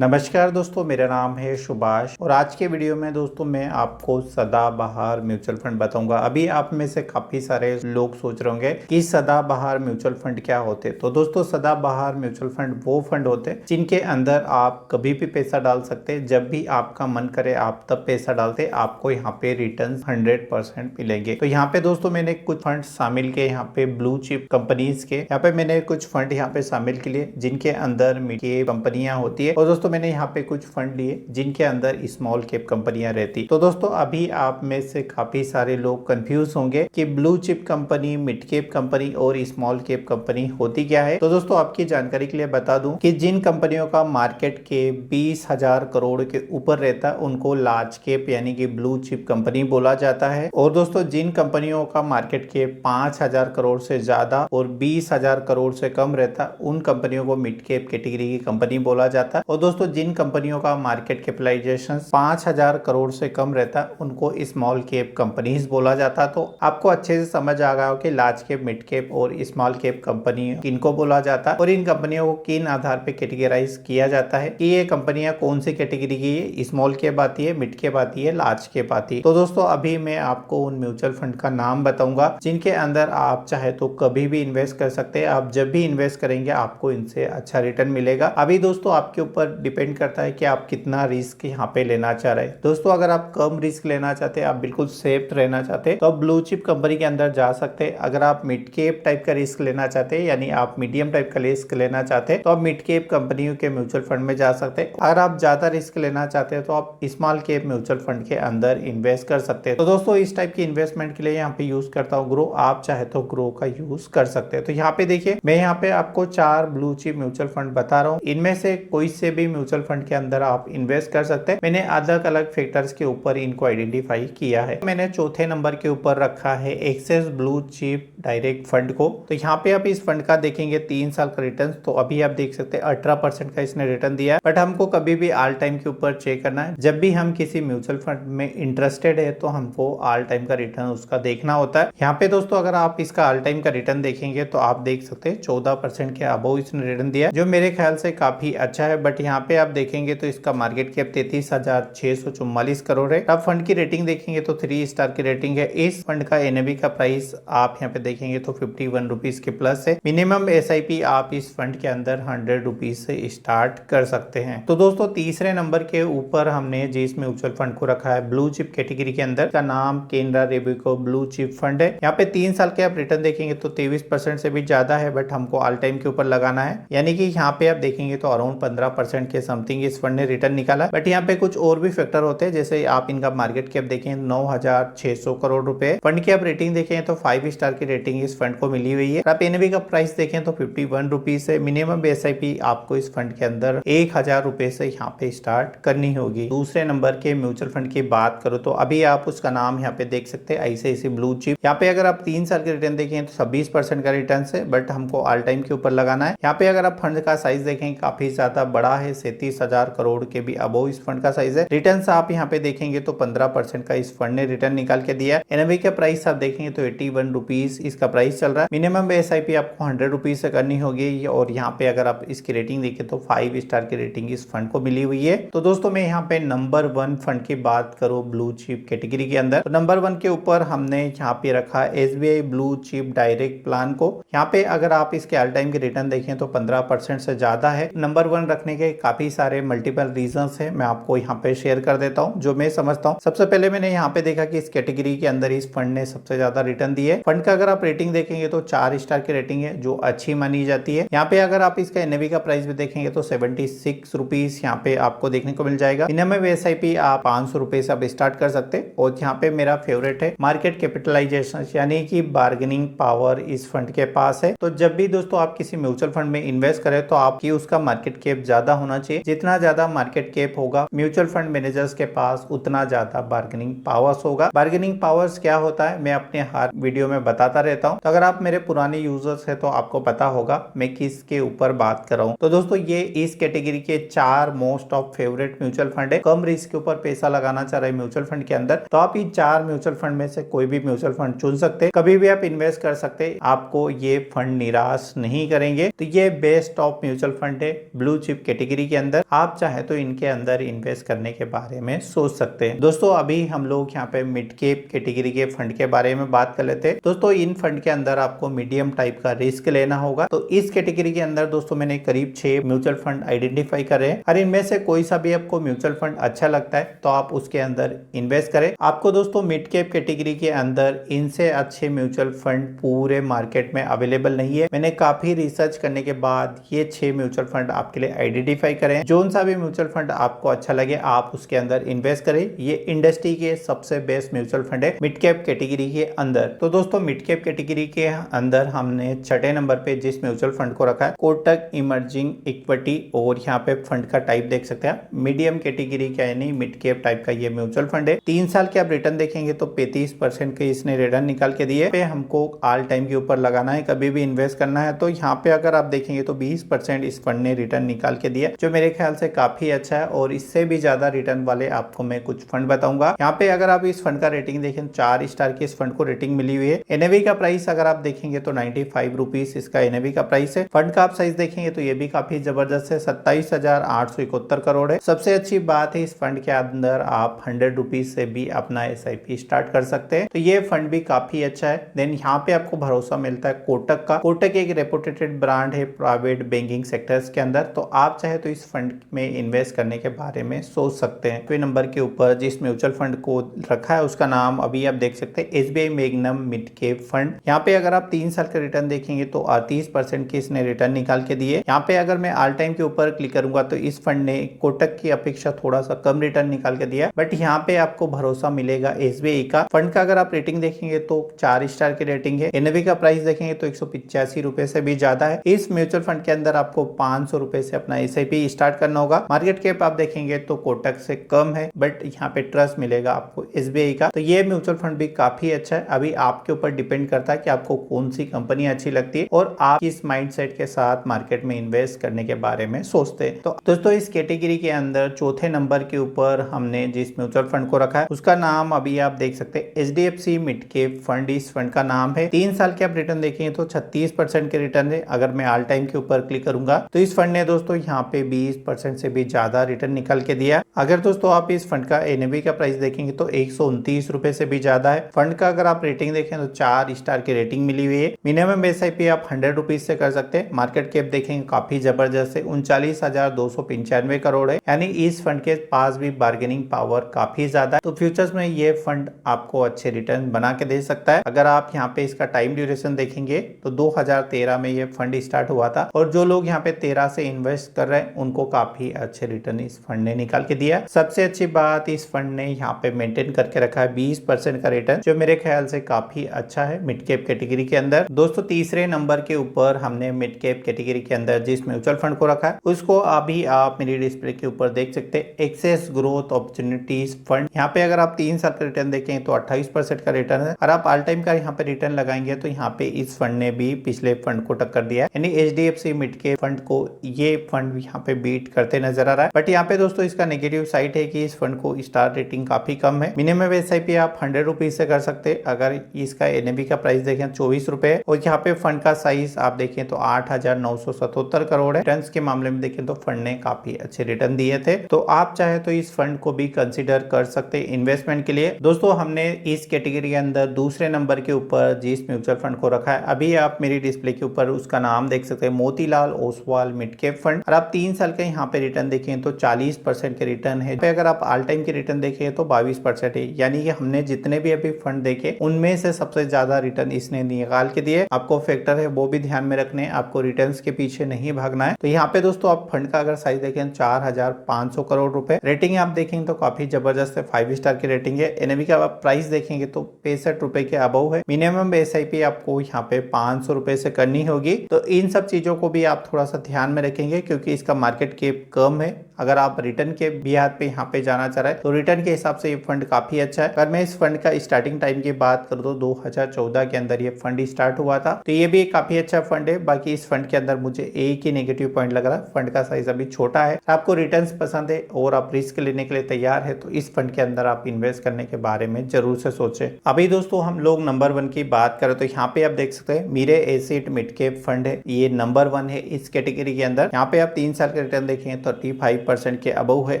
नमस्कार दोस्तों, मेरा नाम है सुभाष और आज के वीडियो में दोस्तों मैं आपको सदाबहार म्यूचुअल फंड बताऊंगा। अभी आप में से काफी सारे लोग सोच रहे होंगे कि सदाबहार म्यूचुअल फंड क्या होते। तो दोस्तों सदाबहार म्यूचुअल फंड वो फंड होते हैं जिनके अंदर आप कभी भी पैसा डाल सकते हैं। जब भी आपका मन करे आप तब पैसा डालते, आपको यहाँ पे रिटर्न 100% मिलेंगे। तो यहाँ पे दोस्तों मैंने कुछ फंड शामिल किए, यहाँ पे ब्लू चिप कंपनीज के, यहाँ पे मैंने कुछ फंड यहाँ पे शामिल किए जिनके अंदर मिड कैप कंपनियां होती है। और दोस्तों मैंने यहाँ पे कुछ फंड लिए जिनके अंदर स्मॉल कैप कंपनियां रहती। तो दोस्तों अभी आप में से काफी सारे लोग कंफ्यूज होंगे कि blue chip company, mid cap company और स्मॉल कैप कंपनी होती क्या है। तो दोस्तों आपकी जानकारी के लिए बता दूं कि जिन कंपनियों का मार्केट के 20,000 करोड़ के ऊपर रहता है उनको लार्ज कैप यानी कि ब्लू चिप कंपनी बोला जाता है। और दोस्तों जिन कंपनियों का मार्केट के 5,000 करोड़ से ज्यादा और 20,000 करोड़ से कम रहता है उन कंपनियों को मिड कैप कैटेगरी की कंपनी बोला जाता है। और दोस्तों जिन कंपनियों का मार्केट कैपिटलाइजेशन 5,000 करोड़ से कम रहता है उनको स्मॉल कैप कंपनीज बोला जाता है। तो आपको अच्छे से समझ आ गया हो कि लार्ज कैप, मिड कैप और स्मॉल कैप कंपनी किनको बोला जाता है और इन कंपनियों को किन आधार पे कैटेगराइज किया जाता है कि ये कंपनियां कौन सी कैटेगरी की है, स्मॉल कैप आती है, मिड कैप आती है, लार्ज कैप आती है। तो दोस्तों अभी मैं आपको उन म्यूचुअल फंड का नाम बताऊंगा जिनके अंदर आप चाहे तो कभी भी इन्वेस्ट कर सकते हैं। आप जब भी इन्वेस्ट करेंगे आपको इनसे अच्छा रिटर्न मिलेगा। अभी दोस्तों आपके ऊपर डिपेंड करता है कि आप कितना रिस्क यहाँ पे लेना चाह रहे हैं। दोस्तों अगर आप कम रिस्क लेना चाहते हैं, आप बिल्कुल सेफ रहना चाहते हैं तो आप ब्लू चिप कंपनी के अंदर जा सकते हैं। अगर आप मिड कैप टाइप का रिस्क लेना चाहते हैं यानी आप मीडियम टाइप का रिस्क लेना चाहते हैं तो आप मिड कैप कंपनियों के म्यूचुअल फंड में जा सकते हैं। अगर आप ज्यादा रिस्क लेना चाहते हैं तो आप स्मॉल कैप म्यूचुअल फंड के अंदर इन्वेस्ट कर सकते हैं। तो दोस्तों इस टाइप की इन्वेस्टमेंट के लिए यहाँ पे यूज करता हूँ ग्रो। आप चाहे तो ग्रो का यूज कर सकते हैं। तो यहाँ पे देखिए मैं यहाँ पे आपको 4 ब्लू चिप म्यूचुअल फंड बता रहा हूँ। इनमें से कोई से भी म्यूचुअल फंड के अंदर आप इन्वेस्ट कर सकते हैं। मैंने अलग अलग फैक्टर्स के ऊपर इनको आइडेंटिफाई किया है। मैंने चौथे नंबर के ऊपर रखा है Axis blue chip direct fund को। तो यहाँ पे आप इस फंड का देखेंगे 3 साल का रिटर्न, तो अभी आप देख सकते हैं 18% का इसने रिटर्न दिया है। बट हमको कभी भी ऑल टाइम के ऊपर चेक करना है। जब भी हम किसी म्यूचुअल फंड में इंटरेस्टेड है तो हमको ऑल टाइम का रिटर्न उसका देखना होता है। यहाँ पे दोस्तों अगर आप इसका ऑल टाइम का रिटर्न देखेंगे तो आप देख सकते हैं 14% के अबव इसने रिटर्न दिया, जो मेरे ख्याल से काफी अच्छा है। बट यहाँ पे आप देखेंगे तो इसका मार्केट कैप 33,644 करोड़ है। अब फंड की रेटिंग देखेंगे तो 3 स्टार की रेटिंग है। इस फंड का एनएवी का प्राइस आप यहाँ पे देखेंगे तो 51 रुपीज के प्लस है। मिनिमम एसआईपी आप इस फंड के अंदर 100 रुपीज से स्टार्ट कर सकते हैं। तो दोस्तों तीसरे नंबर के ऊपर हमने जिस म्यूचुअल फंड को रखा है ब्लू चिप कैटेगरी के अंदर, का नाम केनरा रेबिको ब्लू चिप फंड है। यहाँ पे 3 साल के आप रिटर्न देखेंगे तो 23% से भी ज्यादा है। बट हमको ऑल टाइम के ऊपर लगाना है यानी कि यहाँ पे आप देखेंगे तो अराउंड 15% के समथिंग इस फंड ने रिटर्न निकाला। बट यहाँ पे कुछ और भी फैक्टर होते हैं, जैसे आप इनका मार्केट कैप देखें 9,600 करोड़ रुपए। फंड की आप रेटिंग देखें तो 5 स्टार की रेटिंग इस फंड को मिली हुई है। आप एनएवी का प्राइस देखें तो 51 रुपीज है। मिनिमम एसआईपी आपको इस फंड के अंदर 1,000 रुपए से यहाँ पे स्टार्ट करनी होगी। दूसरे नंबर के म्यूचुअल फंड की बात करो तो अभी आप उसका नाम यहाँ पे देख सकते हैं आईसीआईसीआई ब्लू चिप। यहाँ पे अगर आप 3 साल के रिटर्न देखें तो 26% का रिटर्न है। बट हमको ऑल टाइम के ऊपर लगाना है। यहाँ पे अगर आप फंड का साइज देखें काफी ज्यादा बड़ा है, 37,000 करोड़ के भी अबव इस फंड का साइज है। रिटर्न आप यहाँ पे देखेंगे तो 15% का इस फंड ने रिटर्न निकाल के दिया है। एनएवी का प्राइस आप देखेंगे तो 81 रुपीज इसका प्राइस चल रहा है। मिनिमम एसआईपी आपको 100 रुपीज से करनी होगी। और यहाँ पे अगर आप इसकी रेटिंग देखें तो 5 स्टार की रेटिंग इस फंड को मिली हुई है। तो दोस्तों मैं यहाँ पे नंबर 1 फंड की बात करूँ ब्लू चिप कैटेगरी के अंदर, तो नंबर 1 के ऊपर हमने यहाँ पे रखा SBI blue chip direct plan को। यहाँ पे अगर आप इसके ऑल टाइम के रिटर्न देखें तो 15% से ज्यादा है। नंबर 1 रखने के काफी सारे मल्टीपल रीजंस है, मैं आपको यहाँ पे शेयर कर देता हूँ जो मैं समझता हूँ। सबसे पहले मैंने यहाँ पे देखा कि इस कैटेगरी के अंदर इस फंड ने सबसे ज्यादा रिटर्न दिए। फंड का अगर आप रेटिंग देखेंगे तो 4 स्टार की रेटिंग है जो अच्छी मानी जाती है। यहाँ पे अगर आप इसका एनएवी का प्राइस भी देखेंगे तो 76 रुपीज यहाँ पे आपको देखने को मिल जाएगा। मिनिमम एसआईपी आप 500 रुपए से आप स्टार्ट कर सकते हैं। और यहाँ पे मेरा फेवरेट है मार्केट कैपिटलाइजेशन यानी कि बार्गेनिंग पावर इस फंड के पास है। तो जब भी दोस्तों आप किसी म्यूचुअल फंड में इन्वेस्ट करें तो आपकी उसका मार्केट कैप ज्यादा होना चाहिए। जितना ज्यादा मार्केट कैप होगा म्यूचुअल फंड मैनेजर्स के पास उतना ज्यादा बार्गेनिंग पावर्स होगा। बार्गेनिंग पावर्स क्या होता है मैं अपने हर वीडियो में बताता रहता हूँ। तो अगर आप मेरे पुराने यूजर्स है तो आपको पता होगा मैं किसके ऊपर बात कर रहा हूँ। तो दोस्तों ये इस कैटेगरी के 4 most of favourite mutual fund है। कम रिस्क के ऊपर पैसा लगाना चाह रहे म्यूचुअल फंड के अंदर तो आप इन 4 म्यूचुअल फंड में से कोई भी म्यूचुअल फंड चुन सकते हैं। कभी भी आप इन्वेस्ट कर सकते हैं, आपको ये फंड निराश नहीं करेंगे। तो ये बेस्ट ऑफ म्यूचुअल फंड है ब्लू चिप कैटेगरी के अंदर आप चाहे तो इनके अंदर इन्वेस्ट करने के बारे में सोच सकते हैं। दोस्तों अभी हम लोग यहाँ पे मिड कैप कैटेगरी के फंड के बारे में बात कर लेते हैं। दोस्तों इन फंड के अंदर आपको मीडियम टाइप का रिस्क लेना होगा। तो इस कैटेगरी के अंदर दोस्तों मैंने करीब 6 म्यूचुअल फंड आइडेंटिफाई करे हैं और इनमें से कोई सा भी आपको म्यूचुअल फंड अच्छा लगता है तो आप उसके अंदर इन्वेस्ट करें। आपको दोस्तों मिड कैप कैटेगरी के अंदर इनसे अच्छे म्यूचुअल फंड पूरे मार्केट में अवेलेबल नहीं है। मैंने काफी रिसर्च करने के बाद ये 6 म्यूचुअल फंड आपके लिए आइडेंटिफाई करें। जो सा भी म्यूचुअल फंड आपको अच्छा लगे आप उसके अंदर इन्वेस्ट करें। ये इंडस्ट्री के सबसे बेस्ट म्यूचुअल फंड है मिड कैप कैटेगरी के अंदर। तो दोस्तों मिड कैप कैटेगरी के अंदर हमने 6ठे नंबर पे जिस म्यूचुअल फंड को रखा है कोटक इमर्जिंग इक्विटी, और यहाँ पे फंड का टाइप देख सकते हैं मीडियम कैटेगरी का यानी मिड कैप टाइप का ये म्यूचुअल फंड है। 3 साल के आप रिटर्न देखेंगे तो 35% के इसने रिटर्न निकाल के दिए। पे हमको ऑल टाइम के ऊपर लगाना है, कभी भी इन्वेस्ट करना है तो यहाँ पे अगर आप देखेंगे तो 20% इस फंड ने रिटर्न निकाल के दिया, जो मेरे ख्याल से काफी अच्छा है। और इससे भी ज्यादा रिटर्न वाले आपको मैं कुछ फंड बताऊंगा। यहाँ पे अगर आप इस फंड का रेटिंग देखें 4 स्टार की इस फंड को रेटिंग मिली हुई है। एनएवी का प्राइस अगर आप देखेंगे तो 95 रुपीज इसका एनएवी का प्राइस है। फंड का आप साइज देखेंगे तो ये भी काफी जबरदस्त है, 27,871 करोड़ है। सबसे अच्छी बात है इस फंड के अंदर आप 100 रुपीज से भी अपना SIP स्टार्ट कर सकते हैं, तो ये फंड भी काफी अच्छा है। देन यहाँ पे आपको भरोसा मिलता है कोटक का। कोटक एक रेपुटेटेड ब्रांड है प्राइवेट बैंकिंग सेक्टर्स के अंदर, तो आप चाहे तो इस फंड में इन्वेस्ट करने के बारे में सोच सकते हैं। 5वें नंबर के ऊपर जिस म्यूचुअल फंड को रखा है उसका नाम अभी आप देख सकते हैं SBI magnum mid cap fund. यहाँ पे अगर आप 3 साल का रिटर्न देखेंगे तो 38% की इसने रिटर्न निकाल के दिए। यहाँ पे अगर मैं ऑल टाइम के ऊपर क्लिक करूंगा तो इस फंड ने कोटक की अपेक्षा थोड़ा सा कम रिटर्न निकाल के दिया, बट यहाँ पे आपको भरोसा मिलेगा SBI का। फंड का अगर आप रेटिंग देखेंगे तो 4 स्टार की रेटिंग है। एनएवी का प्राइस देखेंगे तो 185 रुपए से भी ज्यादा है। इस म्यूचुअल फंड के अंदर आपको 500 रुपए से अपना SIP स्टार्ट करना होगा। मार्केट कैप आप देखेंगे तो कोटक से कम है, बट यहाँ पे ट्रस्ट मिलेगा आपको SBI का। तो ये म्यूचुअल फंड भी काफी अच्छा है। अभी आपके ऊपर डिपेंड करता है कि आपको कौन सी कंपनी अच्छी लगती है और आप किस माइंडसेट के साथ मार्केट में इन्वेस्ट करने के बारे में सोचते हैं। तो दोस्तों इस कैटेगरी के अंदर 4थे नंबर के ऊपर हमने जिस म्यूचुअल फंड को रखा है उसका नाम अभी आप देख सकते हैं HDFC मिड कैप फंड इस फंड का नाम है। 3 साल के आप रिटर्न देखेंगे तो 36% के रिटर्न है। अगर मैं ऑल टाइम के ऊपर क्लिक करूंगा तो इस फंड ने दोस्तों यहाँ पे 20% से भी ज्यादा रिटर्न निकाल के दिया। अगर दोस्तों आप इस फंड का एनएवी का प्राइस देखेंगे तो 129 रुपए से भी ज्यादा है। फंड का अगर आप रेटिंग देखें तो 4 स्टार की रेटिंग मिली हुई है। मिनिमम SIP आप 100 रुपीज से कर सकते हैं। मार्केट कैप देखेंगे काफी जबरदस्त है, 39,295 करोड़ है, यानी इस फंड के पास भी बार्गेनिंग पावर काफी ज्यादा है। तो फ्यूचर्स में ये फंड आपको अच्छे रिटर्न बना के दे सकता है। अगर आप यहाँ पे इसका टाइम ड्यूरेशन देखेंगे तो 2013 में ये फंड स्टार्ट हुआ था और जो लोग यहाँ पे 13 से इन्वेस्ट कर रहे हैं उनको काफी अच्छे रिटर्न इस फंड ने निकाल के दिया। सबसे अच्छी बात इस फंड ने यहाँ पे मेंटेन करके रखा है 20% का रिटर्न, जो मेरे ख्याल से काफी अच्छा है मिड कैप कैटेगरी के अंदर। दोस्तों तीसरे नंबर के ऊपर हमने मिड कैप कैटेगरी के अंदर जिस म्यूचुअल फंड को रखा है उसको अभी आप मेरी डिस्प्ले के ऊपर देख सकते हैं, एक्सेस ग्रोथ अपॉर्चुनिटीज फंड। यहाँ पे अगर आप 3 साल का रिटर्न देखें तो 28% का रिटर्न है और आप ऑल टाइम का यहाँ पे रिटर्न लगाएंगे तो यहाँ पे इस फंड ने भी पिछले फंड को टक्कर दिया है, यानी HDFC मिड कैप फंड को ये फंड यहाँ पे बीट करते नजर आ रहा है। बट यहाँ पे दोस्तों इसका नेगेटिव साइड है कि इस फंड को स्टार रेटिंग काफी कम है। मिनिमम SIP आप 100 रुपीज से कर सकते हैं। अगर इसका एनएवी का प्राइस देखें 24 रुपए और यहाँ पे फंड का साइज आप देखें तो 8,977 करोड़ है। रिटर्न्स के मामले में देखें तो फंड ने काफी अच्छे रिटर्न दिए थे, तो आप चाहे तो इस फंड को भी कंसिडर कर सकते हैं इन्वेस्टमेंट के लिए। दोस्तों हमने इस कैटेगरी के अंदर दूसरे नंबर के ऊपर जिस म्यूचुअल फंड को रखा है अभी आप मेरी डिस्प्ले के ऊपर उसका नाम देख सकते हैं, Motilal Oswal mid cap fund. और आप 3 साल के यहाँ पे रिटर्न देखें तो 40% के रिटर्न है। अगर आप ऑल टाइम के रिटर्न देखें तो 22% है, यानी कि हमने जितने भी अभी फंड देखे उनमें से सबसे ज्यादा रिटर्न इसने निकाल के दिए। आपको फैक्टर है वो भी ध्यान में रखने, आपको रिटर्न्स के पीछे नहीं भागना है। तो यहाँ पे दोस्तों आप फंड का अगर साइज देखें 4,500 करोड़ रुपए, रेटिंग आप देखेंगे तो काफी जबरदस्त है, 5 स्टार की रेटिंग है। एनएवी का आप प्राइस देखेंगे तो 65 रुपए के अबव है। मिनिमम SIP आपको यहाँ पे 500 रुपए से करनी होगी। तो इन सब चीजों को भी आप थोड़ा सा ध्यान में रखेंगे क्योंकि इसका मार्केट कैप कम है। अगर आप रिटर्न के बिहार पे यहाँ पे जाना चाह रहे हैं तो रिटर्न के हिसाब से ये फंड काफी अच्छा है। अगर मैं इस फंड का स्टार्टिंग टाइम की बात कर दूं 2014 के अंदर ये फंड स्टार्ट हुआ था, तो ये भी काफी अच्छा फंड है। बाकी इस फंड के अंदर मुझे एक ही नेगेटिव पॉइंट लग रहा है, फंड का साइज अभी छोटा है। आपको रिटर्न्स पसंद है और आप रिस्क लेने के लिए तैयार है तो इस फंड के अंदर आप इन्वेस्ट करने के बारे में जरूर से सोचे। अभी दोस्तों हम लोग नंबर 1 की बात करें तो यहाँ पे आप देख सकते हैं मीरे एसेट मिड कैप फंड है, ये नंबर 1 है इस कैटेगरी के अंदर। यहाँ पे आप 3 साल का रिटर्न देखें 35% के अबव है।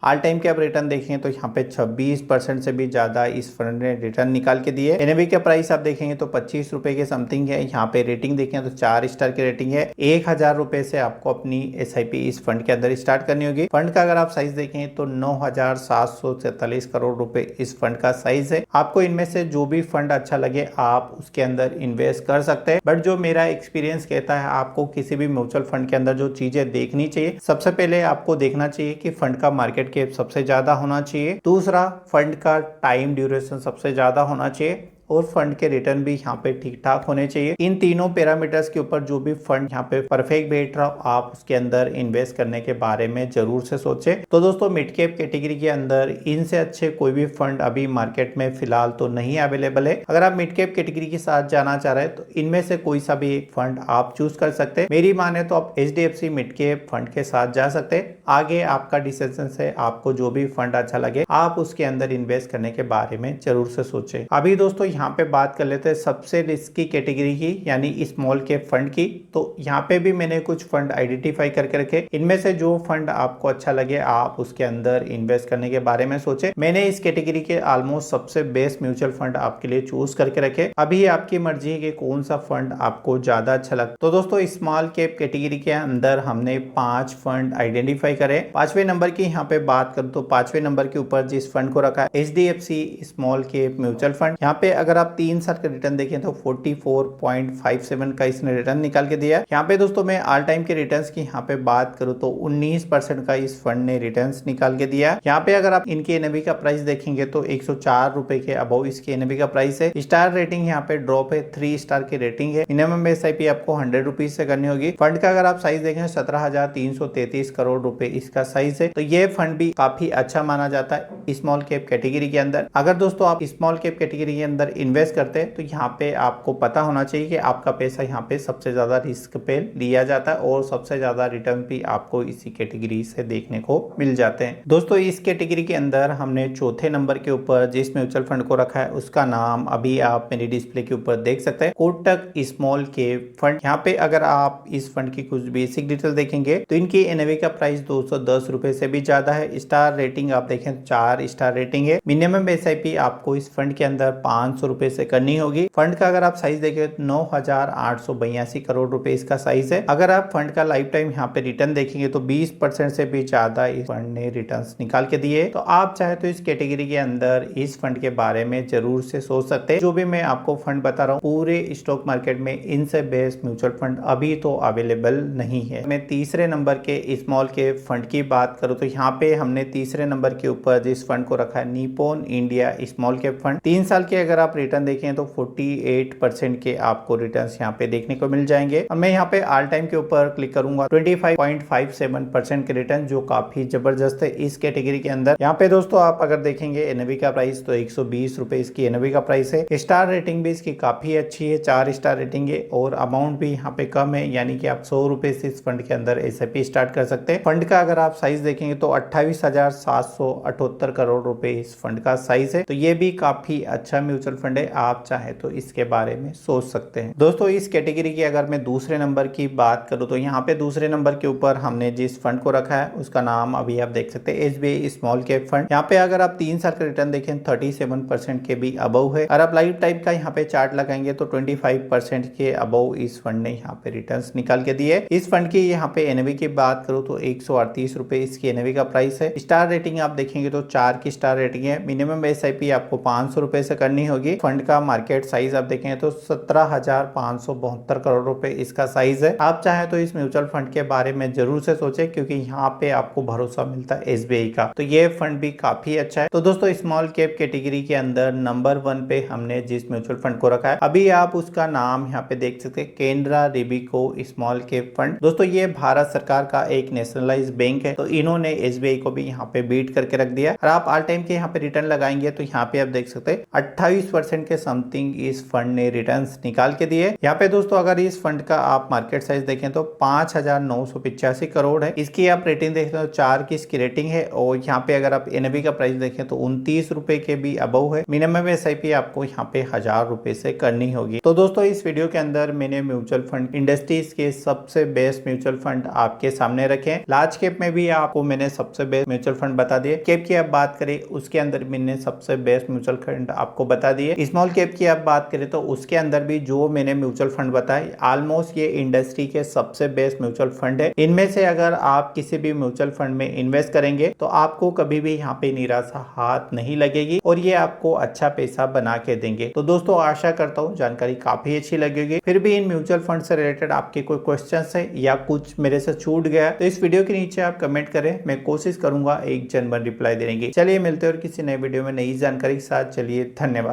ऑल टाइम के अब रिटर्न देखें तो यहाँ पे 26% से भी ज्यादा इस फंड ने रिटर्न निकाल के दिए। एनएवी का प्राइस आप देखेंगे तो 25 रुपए के समथिंग है। यहाँ पे रेटिंग देखें तो 4 स्टार की रेटिंग है। 1000 रुपए से आपको अपनी एसआईपी इस फंड के अंदर स्टार्ट करनी होगी। फंड का अगर आप साइज देखें तो 9,743 करोड़ रुपए इस फंड का साइज है। आपको इनमें से जो भी फंड अच्छा लगे आप उसके अंदर इन्वेस्ट कर सकते हैं, बट जो मेरा एक्सपीरियंस कहता है आपको किसी भी म्यूचुअल फंड के अंदर जो चीजें देखनी चाहिए, सबसे पहले आपको देखना चाहिए कि फंड का मार्केट कैप सबसे ज्यादा होना चाहिए। दूसरा, फंड का टाइम ड्यूरेशन सबसे ज्यादा होना चाहिए और फंड के रिटर्न भी यहाँ पे ठीक ठाक होने चाहिए। इन तीनों पैरामीटर्स के ऊपर जो भी फंड यहाँ पे परफेक्ट बैठ रहा हो आप उसके अंदर इन्वेस्ट करने के बारे में जरूर से सोचें। तो दोस्तों मिड कैप कैटेगरी के अंदर इनसे अच्छे कोई भी फंड अभी मार्केट में फिलहाल तो नहीं अवेलेबल है। अगर आप मिड कैप कैटेगरी के साथ जाना चाह रहे हैं तो इनमें से कोई सा भी एक फंड आप चूज कर सकते हैं। मेरी माने तो आप HDFC मिड कैप फंड के साथ जा सकते हैं। आगे आपका डिसीजन है, आपको जो भी फंड अच्छा लगे आप उसके अंदर इन्वेस्ट करने के बारे में जरूर से सोचें। अभी दोस्तों यहाँ पे बात कर लेते हैं सबसे रिस्की कैटेगरी की, यानी स्मॉल कैप फंड की। तो यहाँ पे भी मैंने कुछ फंड आइडेंटिफाई करके रखे। इनमें से जो फंड आपको अच्छा लगे आप उसके अंदर इन्वेस्ट करने के बारे में सोचे। मैंने इस कैटेगरी के ऑलमोस्ट सबसे बेस्ट म्यूचुअल फंड आपके लिए चूज करके रखे। अभी आपकी मर्जी है कि कौन सा फंड आपको ज्यादा अच्छा लगता। तो दोस्तों स्मॉल कैप कैटेगरी के अंदर हमने 5 फंड आइडेंटिफाई करे। 5वें नंबर की यहाँ पे बात करूं तो 5वें नंबर के ऊपर जिस फंड को रखा है HDFC small cap mutual fund. यहाँ पे अगर आप 3 साल का रिटर्न देखें तो 44.57 का इसने रिटर्न निकाल के दिया। यहाँ पे दोस्तों मैं ऑल टाइम के रिटर्न्स की यहाँ पे बात करूं तो 19% का इस फंड ने रिटर्न्स निकाल के दिया। यहाँ पे अगर आप इनके एनएवी का प्राइस देखेंगे तो 104 रुपए के अबव इसके एनएवी का प्राइस है। स्टार रेटिंग यहाँ पे ड्रॉप है, 3 स्टार की रेटिंग है। मिनिमम एसआईपी आपको 100 रुपीज से करनी होगी। फंड का अगर आप साइज देखें 17,333 करोड़ रुपए इसका साइज है। तो ये फंड भी काफी अच्छा माना जाता है स्मॉल कैप कैटेगरी के अंदर। अगर दोस्तों आप स्मॉल कैप कैटेगरी के अंदर इन्वेस्ट करते हैं तो यहाँ पे आपको पता होना चाहिए कि आपका पैसा यहाँ पे सबसे ज्यादा रिस्क पे लिया जाता है और सबसे ज्यादा रिटर्न भी आपको इसी कैटेगरी से देखने को मिल जाते हैं। दोस्तों इस कैटेगरी के अंदर हमने चौथे नंबर के ऊपर जिस म्यूचुअल फंड को रखा है उसका नाम अभी आप मेरी डिस्प्ले के ऊपर देख सकते हैं, कोटक स्मॉल कैप फंड। यहाँ पे अगर आप इस फंड की कुछ बेसिक डिटेल देखेंगे तो इनकी एनएवी का प्राइस 210 रुपए से भी ज्यादा है। स्टार रेटिंग आप देखें 4 स्टार रेटिंग है। मिनिमम एसआईपी आपको इस फंड के अंदर 500 रुपए से करनी होगी। फंड का अगर आप साइज देखें तो 9,882 करोड़ रुपए इसका साइज है। अगर आप फंड का लाइफ टाइम यहाँ पे रिटर्न देखेंगे तो 20% से भी ज्यादा इस फंड ने रिटर्न्स निकाल के दिए। तो आप चाहे तो इस कैटेगरी के अंदर इस फंड के बारे में जरूर से सोच सकते हैं। जो भी मैं आपको फंड बता रहा हूँ पूरे स्टॉक मार्केट में इनसे बेस्ट म्यूचुअल फंड अभी तो अवेलेबल नहीं है। मैं तीसरे नंबर के स्मॉल के फंड की बात करूँ तो यहाँ पे हमने तीसरे नंबर के ऊपर जिस फंड को रखा है Nippon India small cap fund. 3 साल के अगर आप रिटर्न देखें तो 48% के आपको रिटर्न्स यहाँ पे देखने को मिल जाएंगे। और मैं यहाँ पे ऑल टाइम के ऊपर क्लिक करूंगा 25.57% के रिटर्न जो काफी जबरदस्त है इस कैटेगरी के अंदर। यहाँ पे दोस्तों आप अगर देखेंगे एनएवी का प्राइस तो 120 रुपए इसकी एनएवी का प्राइस है। स्टार रेटिंग भी इसकी काफी अच्छी है, 4 स्टार रेटिंग है और अमाउंट भी यहाँ पे कम है, यानी कि आप 100 रुपए से इस फंड के अंदर एसआईपी स्टार्ट कर सकते हैं। फंड का अगर आप साइज देखेंगे तो 28,778 करोड़ रुपए इस फंड का साइज है। तो ये भी काफी अच्छा म्यूचुअल फंड है, आप चाहे तो इसके बारे में सोच सकते हैं। दोस्तों इस कैटेगरी की अगर मैं दूसरे नंबर की बात करूं तो यहाँ पे दूसरे नंबर के ऊपर हमने जिस फंड को रखा है उसका नाम अभी आप देख सकते हैं SBI स्मॉल कैप फंड। यहाँ पे अगर आप 3 साल का रिटर्न देखें 37% के भी अबव है। और आप लाइफ टाइम का यहाँ पे चार्ट लगाएंगे तो 25% के अबव इस फंड ने यहाँ पे रिटर्न्स निकाल के दिए। इस फंड की यहाँ पे एनएवी की बात करूँ तो 138 रुपए इसकी एनएवी का प्राइस है। स्टार रेटिंग आप देखेंगे तो 4 की स्टार रेटिंग है। मिनिमम एसआईपी आपको 500 रुपए से करनी होगी। फंड का मार्केट साइज आप देखेंगे तो 17,572 करोड़ रुपए इसका साइज है। आप चाहे तो इस म्यूचुअल फंड के बारे में जरूर से सोचें क्योंकि यहाँ पे आपको भरोसा मिलता है SBI का। तो ये फंड भी काफी अच्छा है। तो दोस्तों स्मॉल कैप कैटेगरी के अंदर नंबर 1 पे हमने जिस म्यूचुअल फंड को रखा है अभी आप उसका नाम यहाँ पे देख सकते हैं, केनरा रेबिको स्मॉल कैप फंड। दोस्तों ये भारत सरकार का एक नेशनलाइज बैंक है तो इन्होंने SBI को भी यहाँ पे बीट करके रख दिया। और आप ऑल टाइम के यहाँ पे रिटर्न लगाएंगे तो यहाँ पे आप देख सकते हैं 28% के समथिंग इस फंड ने रिटर्न्स निकाल के दिए। यहाँ पे दोस्तों अगर इस फंड का आप मार्केट साइज देखें तो 5,985 करोड़ है। इसकी आप रेटिंग देखें तो 4 की इसकी रेटिंग है और यहाँ पे अगर आप एनएबी का प्राइस देखें तो 29 रुपए के भी अबव है। मिनिमम एसआईपी आपको यहाँ पे 1000 रुपए से करनी होगी। तो दोस्तों इस वीडियो के अंदर मैंने म्यूचुअल फंड इंडस्ट्रीज के सबसे बेस्ट म्यूचुअल फंड आपके सामने रखे। लार्ज कैप में भी आपको मैंने सबसे बेस्ट म्यूचुअल फंड बता दिए। कैप की आप बात करें उसके अंदर मैंने सबसे बेस्ट म्यूचुअल फंड आपको बता दिए। स्मॉल कैप की आप बात करें तो उसके अंदर भी जो मैंने म्यूचुअल फंड बताए ऑलमोस्ट ये इंडस्ट्री के सबसे बेस्ट म्यूचुअल फंड है। इनमें से अगर आप किसी भी म्यूचुअल फंड में इन्वेस्ट करेंगे तो आपको कभी भी यहाँ पे निराशा हाथ नहीं लगेगी और ये आपको अच्छा पैसा बना के देंगे। तो दोस्तों आशा करता हूँ जानकारी काफी अच्छी लगेगी। फिर भी इन म्यूचुअल फंड से रिलेटेड आपके कोई क्वेश्चन है या कुछ मेरे से छूट गया तो इस वीडियो के नीचे आप कमेंट करें, मैं कोशिश करूंगा एक जनवन रिप्लाई देने की। चलिए मिलते हैं और किसी नए वीडियो में नई जानकारी के साथ। चलिए धन्यवाद।